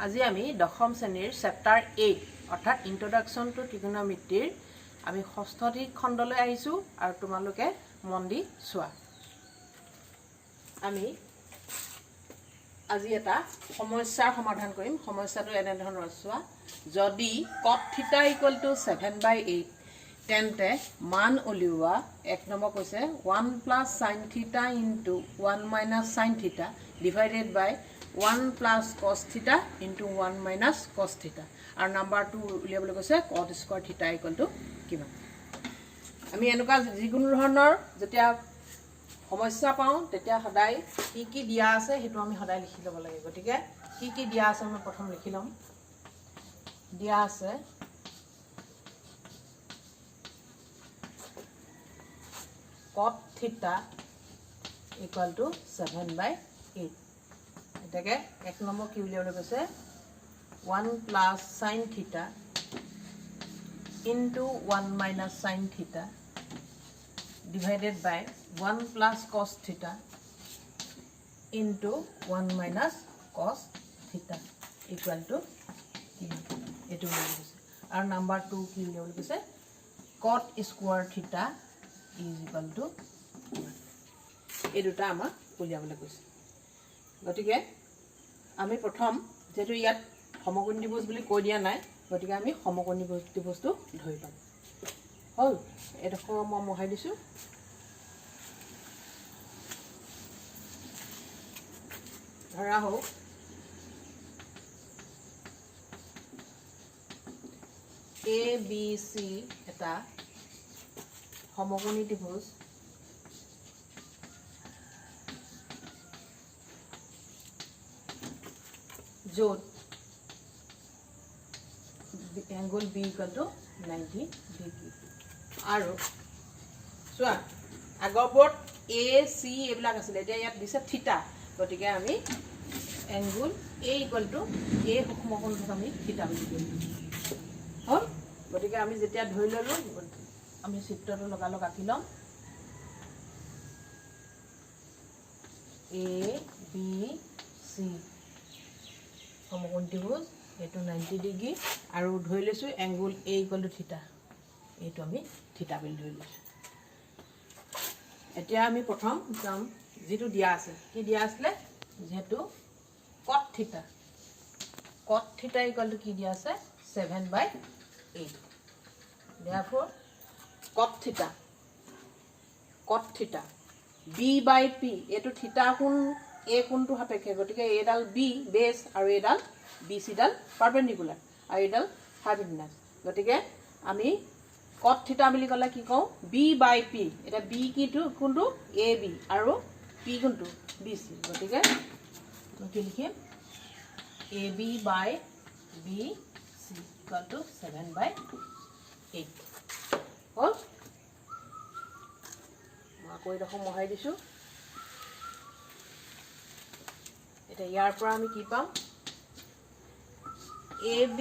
আজি আমি দশম শ্ৰেণীৰ চেপ্টাৰ 8 অৰ্থাৎ ইন্ট্ৰডাকশন টু ত্ৰিকোণমিতিৰ আমি ষষ্ঠটি খণ্ডলৈ আহিছো আৰু তোমালোকে মন দি চোৱা। আমি আজি এটা সমস্যাৰ সমাধান কৰিম। সমস্যাটো এনে ধৰণৰ চোৱা, যদি cot θ = 7/8 তেন্তে মান উলিওৱা। এক নম্বৰ কৈছে 1 + sin θ * 1 - sin θ divided by 1 + cos θ * 1 - cos θ আৰু নাম্বাৰ 2 উলিয়াবলৈ কৈছে cot square θ = কিমান। আমি এনেকুৱা যিকোনো ধৰণৰ যেতিয়া সমস্যা পাওঁ তেতিয়া সদায় কি কি দিয়া আছে হেতু আমি সদায় লিখি ল'ব লাগে। গতিকে কি কি দিয়া আছে আমি প্ৰথম লিখি ল'ম। দিয়া আছে cot θ = 7/8। এটাকে এক নম্বৰ কি উলিয়াবলৈ কৈছে 1 + sin θ * 1 - sin θ divided by 1 + cos θ * 1 - cos θ equal এইটো উলিয়াবলৈ কৈছে। আৰু নাম্বাৰ 2 কি উলিয়াবলৈ কৈছে cot square θ = এই দুটা আমাক উলিয়াবলৈ কৈছে। গতিকে আমি প্ৰথম যেহেতু ইয়াত সমকোণী ত্ৰিভুজ বুলি কৈ দিয়া নাই, গতিকে আমি সমকোণী ত্ৰিভুজটো ধৰি ল'ম। হ'ল, এডোখৰ মই মোহাৰি দিছোঁ। ধৰা হওক ABC এটা সমকোণী ত্ৰিভুজ য'ত এংগল B = 90 ডিগ্ৰী। আৰু চোৱা আগৰবোৰত A C এইবিলাক আছিলে, এতিয়া ইয়াত দিছে থিতা। গতিকে আমি এংগল A = এই সমকোণটোক আমি থিতা বুলি কৰিম। হ'ল, গতিকে আমি যেতিয়া ধৰি ল'লোঁ আমি চিত্ৰটো লগালগ আঁকি ল'ম। ABC সমকোণী ত্ৰিভুজ, এইটো 90 ডিগ্ৰী আৰু ধৰি লৈছোঁ এংগল A = থিতা। এইটো আমি থিতা বুলি ধৰি লৈছোঁ। এতিয়া আমি প্ৰথম যাম যিটো দিয়া আছে। কি দিয়া আছিলে, যিহেতু cot θ = কি দিয়া আছে 7/8। therefore cot θ B/P এইটো থিতা কোণ A কোণটো সাপেক্ষে, গতিকে এইডাল B বেছ আৰু এইডাল BC ডাল পাৰপেণ্ডিকুলাৰ আৰু এইডাল হাইপোটেনাছ। গতিকে আমি cot θ বুলি ক'লে কি কওঁ B/P। এতিয়া B কিটো কোনটো AB আৰু P কোনটো BC। গতিকে কি লিখিম AB/BC = 7/8। হ'ল, মই আকৌ এইডোখৰ মোহাৰি দিছোঁ। এতিয়া ইয়াৰ পৰা আমি কি পাম AB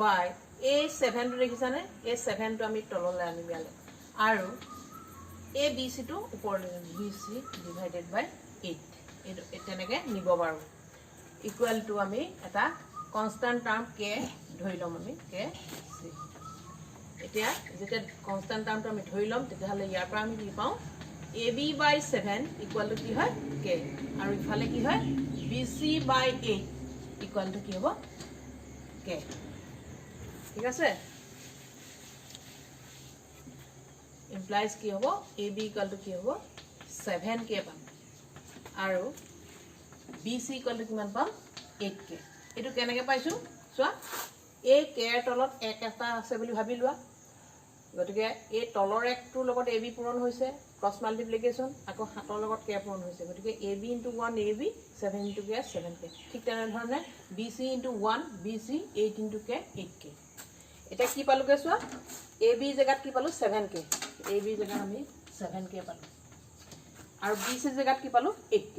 বাই এই 7টো দেখিছানে, এই 7টো আমি তললৈ আনিম ইয়ালৈ আৰু এই BCটো ওপৰলৈ BC divided by 8 এইটো তেনেকৈ নিব পাৰোঁ। ইকুৱেল টু আমি এটা কনষ্টাণ্ট টাৰ্ম K ধৰি ল'ম আমি K C। এতিয়া যেতিয়া কনষ্টাণ্ট টাৰ্মটো আমি ধৰি ল'ম তেতিয়াহ'লে ইয়াৰ পৰা আমি কি পাওঁ AB/7 = কি হয় K আৰু ইফালে কি হয় BC/8 = কি হ'ব K। ঠিক আছে, ইমপ্লাইজ কি হ'ব AB = কি হ'ব 7K পাম আৰু BC = কিমান পাম 8K। এইটো কেনেকৈ পাইছোঁ চোৱা, এই K ৰ তলত 1 এটা আছে বুলি ভাবি লোৱা। গতিকে এই তলৰ 1টোৰ লগত AB পূৰণ হৈছে, ক্ৰছ মাল্টিপ্লিকেশ্যন, আকৌ 7ৰ লগত K পূৰণ হৈছে। গতিকে AB × 1 AB, 7 × K 7K। ঠিক তেনেধৰণে BC × 1 BC, 8 × K 8K। এতিয়া কি পালোঁগৈ চোৱা, AB জেগাত কি পালোঁ 7K। AB জেগাত আমি 7K পালোঁ আৰু BC জেগাত কি পালোঁ 8K।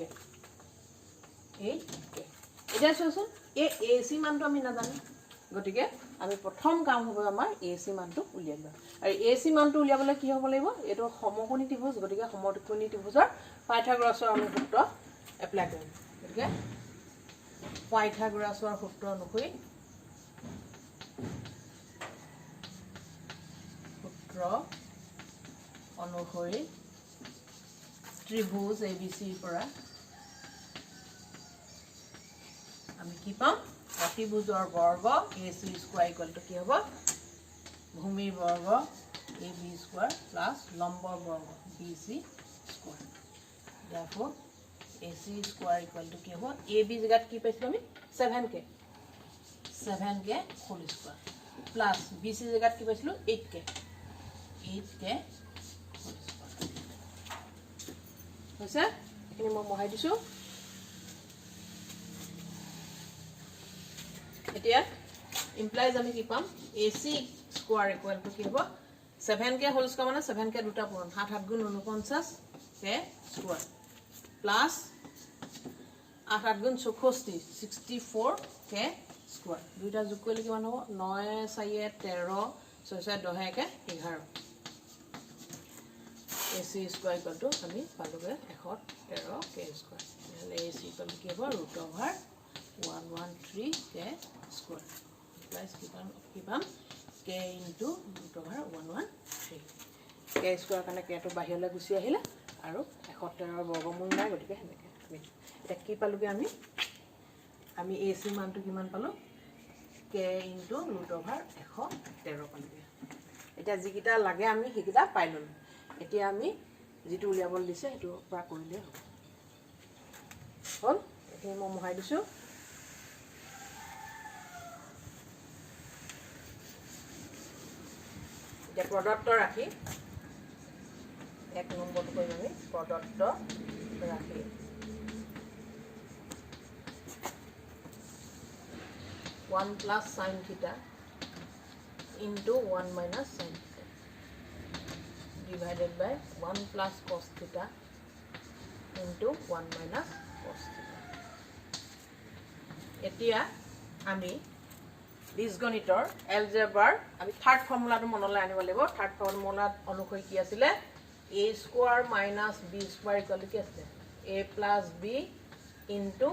এতিয়া চোৱাচোন এই AC মানটো আমি নাজানো, গতিকে আমি প্ৰথম কাম হ'ব আমাৰ AC মানটো উলিয়াই লোৱা। আৰু AC মানটো উলিয়াবলৈ কি হ'ব লাগিব, এইটো সমকোণী ত্ৰিভুজ, গতিকে সমকোণী ত্ৰিভুজৰ পাইথাগোৰাছৰ আমি সূত্ৰ এপ্লাই কৰিম। গতিকে পাইথাগোৰাছৰ সূত্ৰ অনুসৰি ত্ৰিভুজ ABC পৰা আমি কি পাম অতিভুজৰ বৰ্গ AC স্কয়াৰ ইকুৱেল টু কি হ'ব ভূমিৰ বৰ্গ AB স্কয়াৰ প্লাস লম্বৰ বৰ্গ BC square therefore AC square equal to কি হ'ব AB জায়গাত কি পাইছো আমি 7k whole square plus BC জায়গাত কি পাইছিলো 8k হোল স্কয়াৰ হৈছে এখিনি মই মহাই দিছো এতিয়া ইমপ্লাইজ আমি কি পাম AC স্কয়াৰ ইকুৱেল টু কি হ'ব 7k হোল স্কয়াৰ মানে 7k দুটা পূৰণ 7 7 গুণ 49 k স্কয়াৰ প্লাস 8 8 গুণ 64 64k স্কয়াৰ দুইটা যোগ কৰিলে কিমান হ'ব 9 4 13 6 6 10 11 AC স্কয়াৰ ইকুৱেল টু আমি পালোগে 113k স্কয়াৰ মানে AC ইকুৱেল টু কি হ'ব √113k স্কয়াৰ প্লাস কি পাম k into √113 k স্কয়াৰ কাৰণে k টো বাহিৰলৈ গুচি আহিলে আৰু 113 ৰ বৰ্গমূল নাই গতিকে হেনেকে আমি এটা কি পালোগে আমি AC মানটো কিমান পালো k into √113 পালোগে এটা যিকিটা লাগে আমি হিকিটা পাই ললো এতিয়া আমি যেটো উলিয়াবল দিছে হেতু পৰা কৰিলে হ'ল এতিয়া মই মহাই দিছো এতিয়া প্ৰদত্ত ৰাখি এক নম্বৰটো কৰিম আমি প্ৰদত্ত ৰাখি 1 plus sin theta into 1 minus sin theta divided by 1 plus cos theta into 1 minus cos theta. এতিয়া আমি বীজগণিতৰ এলজেব্ৰাৰ আমি থাৰ্ড ফৰ্মুলাটো মনলৈ আনিব লাগিব থাৰ্ড ফৰ্মুলাত অনুসৰি কি আছিল a square minus b square equal to কি আছিল a plus b into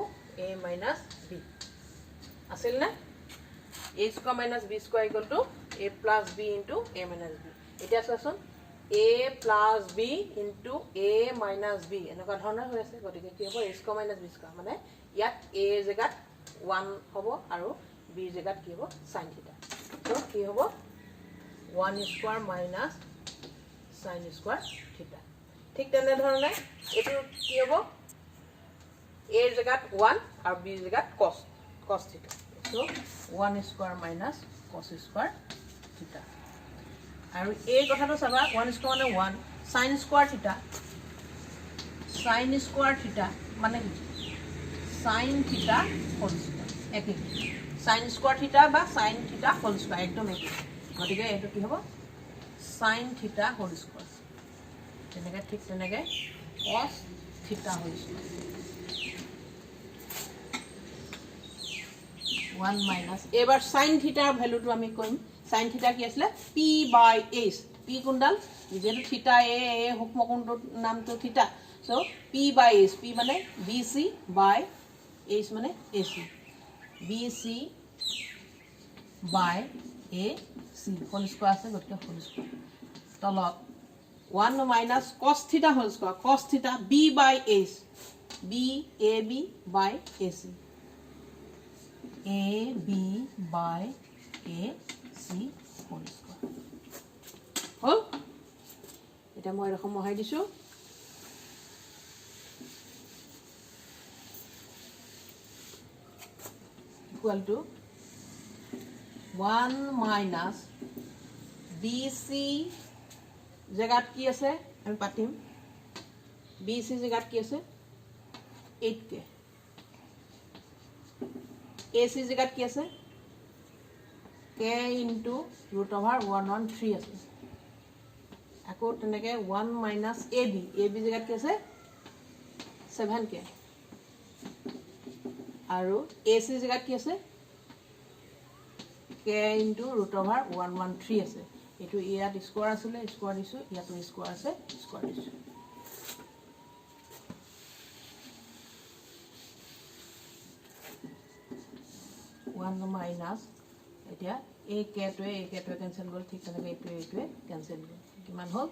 a minus b আছিল না a square minus b square equal to a plus b into a minus b এটা আছে a plus b into a minus b এনেকুৱা ধৰণৰ হৈ আছে গতিকে কি হ'ব a square minus b square মানে ইয়াত a জায়গাত 1 হ'ব আৰু b জায়গাত কি হ'ব sin theta তো কি হ'ব 1 square minus sin square theta ঠিক তেনে ধৰণে এটো কি হ'ব a জায়গাত 1 আৰু b জায়গাত cos theta so 1 square minus cos square theta আৰু এই কথাটো চাবা 1 square মানে 1 sin square theta মানে sin theta whole square একে sin square theta বা sin theta whole square একদম একে গতিকে এটো কি হ'ব sin theta whole square তেনেকে ঠিক তেনেকে cos theta whole square 1 minus এবাৰ sin theta ভ্যালু টো আমি কইম sin theta কি আছিল p by h p কোনডাল যেটো theta a হুকমকুণ্ডৰ নামটো theta so p by h p মানে bc by h মানে ac bc by ac whole square আছে গতিকে whole square তলত 1 minus cos theta whole square cos theta b by h b ab by ac AB by AC whole square. হল এটা মই এরকম মহাই দিছো equal to 1 minus BC জায়গাত কি আছে আমি পাতিম BC জায়গাত কি আছে 8k AC জায়গাত কি আছে k into √113 আছে আকৌ তেনেকে 1 minus AB জায়গাত কি আছে 7k আৰু AC জায়গাত কি আছে k into √113 আছে এটো ইয়াত স্কয়াৰ আছিল স্কয়াৰ দিছো ইয়াত স্কয়াৰ আছে স্কয়াৰ দিছো 1 মাইনাছ এতিয়া এই কেটোৱে কেঞ্চেল গ'ল ঠিক তেনেকৈ এইটোৱে কেঞ্চেল গ'ল কিমান হ'ল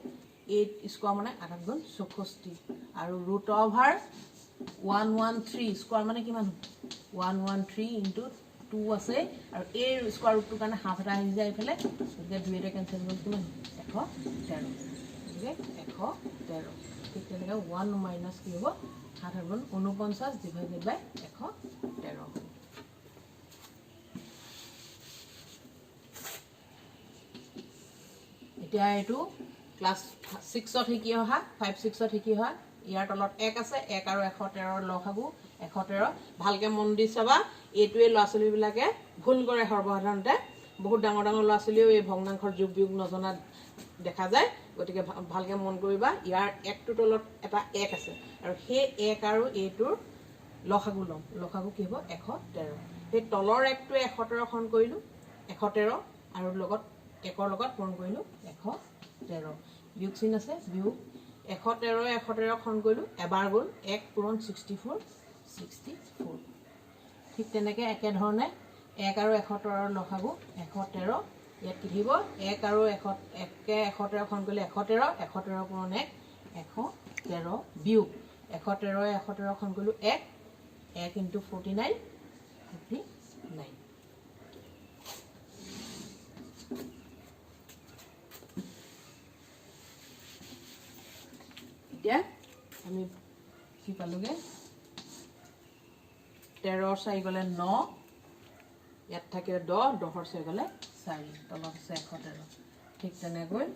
8 স্কোৱাৰ মানে 8 গুণ 64 আৰু ৰুট অভাৰ 113 স্কোৱাৰ মানে কিমান 113 ইনটু 2 আছে আৰু এই স্কোৱাৰ ৰুটটোৰ কাৰণে হাফ এটা আহি যায় এইফালে গতিকে 2 এটা কেঞ্চেল গ'ল কিমান 113 গতিকে 113 ঠিক তেনেকৈ 1 মাইনাছ কি হ'ব 7 গুণ 49 ডিভাইডেড বাই 113 এতিয়া এইটো ক্লাছ 6ত শিকি অহা 5-6ত শিকি অহা ইয়াৰ তলত 1 আছে 1 আৰু 113 লসাগু 113 ভালকে মন দি চাবা এইটোৱে ল'ৰা ছোৱালীবিলাকে ভুল কৰে সৰ্বসাধাৰণতে বহুত ডাঙৰ ডাঙৰ ল'ৰা ছোৱালীও এই ভগ্নাংশৰ যোগ বিয়োগ নজনা দেখা যায় গতিকে ভালকে মন কৰিবা ইয়াৰ 1টোৰ তলত এটা 1 আছে আৰু সেই 1 আৰু এইটোৰ লসাগু লম লসাগু কি হ'ব 113 সেই তলৰ 1টোৱে 113 খন কৰিলো 113 আৰু লগত 1ৰ লগত পূৰণ কৰিলো 113 বিয়োগ চিন আছে বিয়োগ 113 খন কৰিলো এবাৰ গ'ল 1 পূৰণ 64 ঠিক তেনেকৈ একে ধৰণে 1 আৰু 113 লসাগু 113 ইয়াত কি থাকিব 1 আৰু 113 খন কৰিলে 113 পূৰণ 1 113 বিয়োগ 113 খন কৰিলো 1 ইনটু 49 এতিয়া আমি কি পালোগে 13 4 গ'লে 9 ইয়াত থাকে 10 10 4 গ'লে 4 তলত আছে 113 ঠিক তেনেকৈ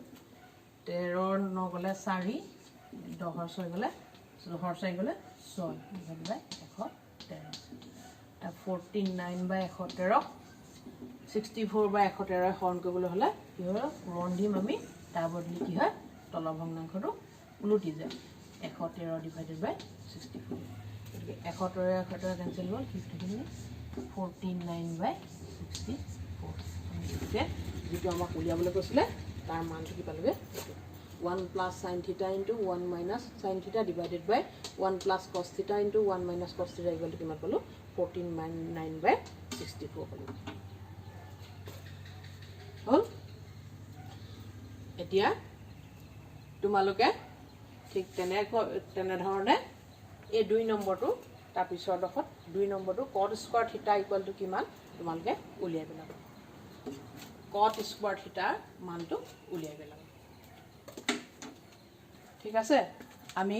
13 9 গ'লে 4 10 4 গ'লে 6 ডিভাইড বাই 113 49 বাই 113 64 বাই 113 হৰণ কৰিবলৈ হ'লে কি হয় পূৰণ দিম আমি তাৰ বদলি কি হয় তলৰ ভগ্নাংশটো উলটি যায় 113 ডিভাইডেড বাই 64 গতিকে 113 কেঞ্চেল হ'ল কি থাকিলে 49 বাই 64 যিটো আমাক উলিয়াবলৈ কৈছিলে তাৰ মানটো কি পালোগে 1 প্লাছ sin থিটা ইনটু 1 মাইনাছ sin থিটা ডিভাইডেড বাই 1 প্লাছ cos থিটা ইনটু 1 মাইনাছ cos থিটা ইকুৱেল টু কিমান পালো 49 বাই 64 পালো হ'ল এতিয়া তোমালোকে ঠিক তেনেধৰণে এই 2 নম্বৰটো তাৰ পিছৰ দফত 2 নম্বৰটো cot স্কয়াৰ থিটা ইকুৱেল টু কিমান তোমালোকে উলিয়াই পেলাবা cot স্কয়াৰ থিটাৰ মানটো উলিয়াই পেলাবা ঠিক আছে আমি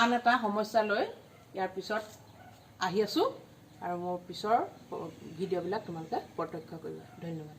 আন এটা সমস্যা লৈ ইয়াৰ পিছত আহি আছো আৰু মোৰ পিছৰ ভিডিঅ'বিলাক তোমালোকে প্ৰত্যক্ষ কৰিবা ধন্যবাদ